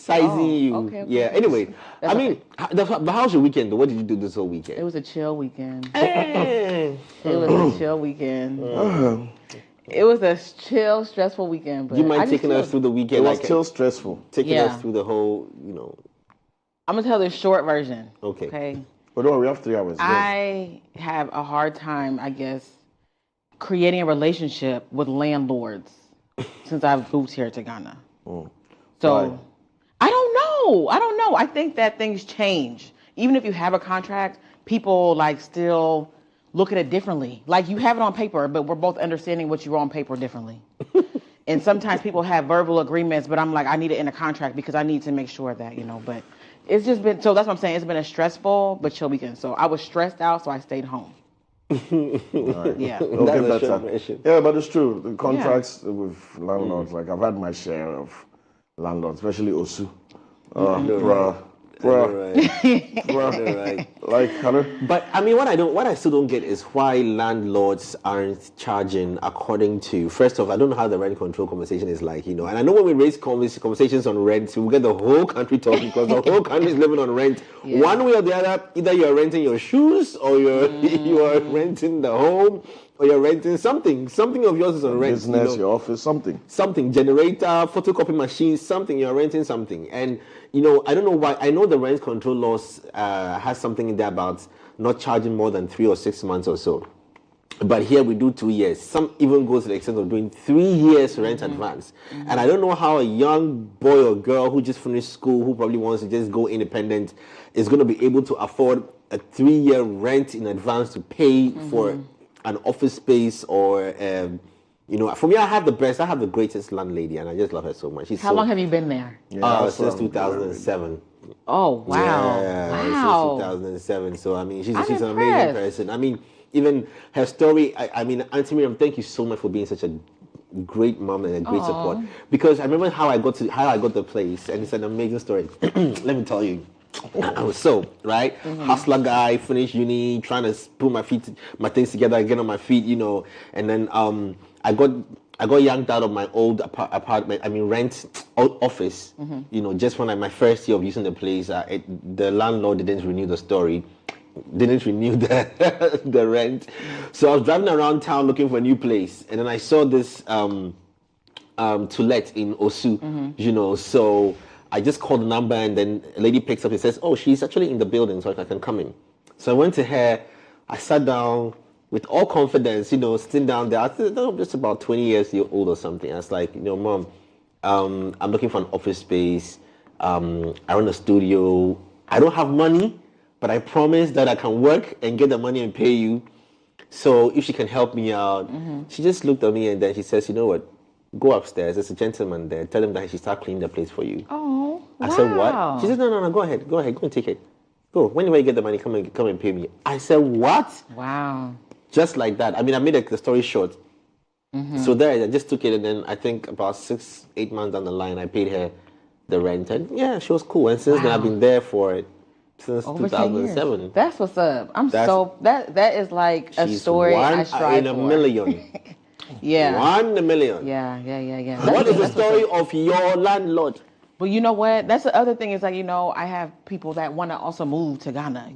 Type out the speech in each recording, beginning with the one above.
sizing you. Okay. Yeah. Anyway, I mean, how's your weekend? What did you do this whole weekend? It was a chill weekend. It was a chill weekend. It was a chill, stressful weekend. But you mind taking us through the weekend? It was still stressful. Taking us through the whole, I'm gonna tell the short version. Okay. But don't worry, we have 3 hours. I have a hard time, I guess, creating a relationship with landlords since I've moved here to Ghana. So, Why? I don't know. I think that things change. Even if you have a contract, people still look at it differently. Like you have it on paper, but we're both understanding what you wrote on paper differently. And sometimes people have verbal agreements, but I'm like, I need it in a contract because I need to make sure that, but it's just been, so that's what I'm saying. It's been a stressful but chill weekend. So I was stressed out, so I stayed home. Right. Yeah. Okay, better. Yeah, but it's true. The contracts with landlords, I've had my share of landlords, especially Osu. Right. Like, Hunter? But I mean, what I still don't get is why landlords aren't charging according to. First off, I don't know how the rent control conversation is like, and I know when we raise conversations on rent, we get the whole country talking because the whole country is living on rent. Yeah. One way or the other, either you are renting your shoes or you are renting the home. Or you're renting something of yours is on rent. Business, your office, something. Something, generator, photocopy machine, something, you're renting something. And, I don't know why, I know the rent control laws has something in there about not charging more than 3 or 6 months or so. But here we do 2 years. Some even goes to the extent of doing 3 years rent advance. And I don't know how a young boy or girl who just finished school, who probably wants to just go independent, is going to be able to afford a 3-year rent in advance to pay for an office space or, for me, I have the greatest landlady, and I just love her so much. How long have you been there? Since 2007. Oh, wow. Since 2007. So, I mean, she's an amazing person. I mean, even her story, I mean, Auntie Miriam, thank you so much for being such a great mom and a great support. Because I remember how I got the place, and it's an amazing story. Let me tell you. I was right? Hustler guy, finished uni, trying to put my things together, get on my feet, and then I got yanked out of my old apartment, rent office, just when my first year of using the place, the landlord didn't renew the rent. So I was driving around town looking for a new place, and then I saw this to let in Osu, so I just called the number, and then a lady picks up and says, oh, she's actually in the building, so I can come in. So I went to her, I sat down with all confidence, sitting down there. I think I'm just about 20 years old or something. I was like, Mom, I'm looking for an office space. I run a studio. I don't have money, but I promise that I can work and get the money and pay you. So if she can help me out. She just looked at me, and then she says, you know what? Go upstairs. There's a gentleman there. Tell him that he should start cleaning the place for you. Oh, I said, what? She said, no, go ahead, go and take it. Go. Whenever you get the money, come and pay me. I said, what? Wow. Just like that. I mean, I made the story short. So there, I just took it, and then I think about 6-8 months down the line, I paid her the rent, and yeah, she was cool. And since then, I've been there for it since over 2007. That's what's up. That is like a story I strive in a million. Yeah. 1 in a million. Yeah. What is the story of your landlord? Well, you know what? That's the other thing is I have people that want to also move to Ghana,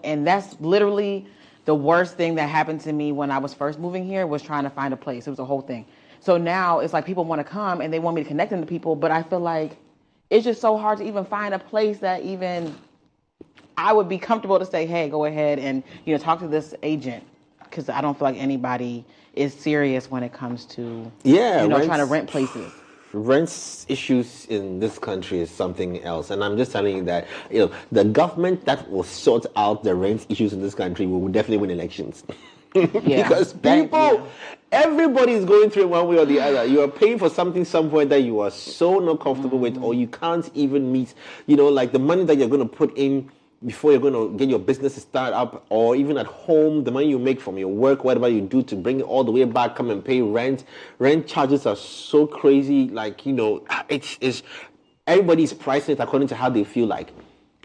and that's literally the worst thing that happened to me when I was first moving here was trying to find a place. It was a whole thing. So now it's like people want to come and they want me to connect them to people, but I feel like it's just so hard to even find a place that even I would be comfortable to say, hey, go ahead and, talk to this agent, because I don't feel like anybody is serious when it comes to, trying to rent places. Rent issues in this country is something else. And I'm just telling you that, the government that will sort out the rent issues in this country will definitely win elections. Because everybody is going through it one way or the other. You are paying for something somewhere that you are so not comfortable with, or you can't even meet, like the money that you're going to put in before you're going to get your business to start up, or even at home, the money you make from your work, whatever you do to bring it all the way back, come and pay rent. Rent charges are so crazy. It's everybody's pricing it according to how they feel like.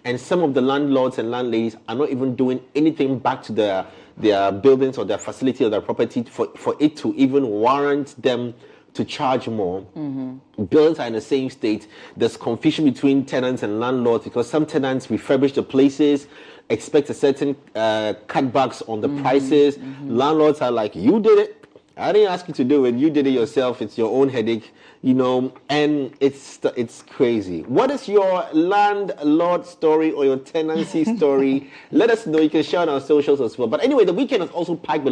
And some of the landlords and landladies are not even doing anything back to their buildings or their facility or their property for it to even warrant them to charge more. Buildings are in the same state. There's confusion between tenants and landlords because some tenants refurbish the places, expect a certain cutbacks on the prices. Landlords are like, you did it. I didn't ask you to do it. You did it yourself. It's your own headache, and it's crazy. What is your landlord story or your tenancy story? Let us know. You can share on our socials as well. But anyway, the weekend is also packed with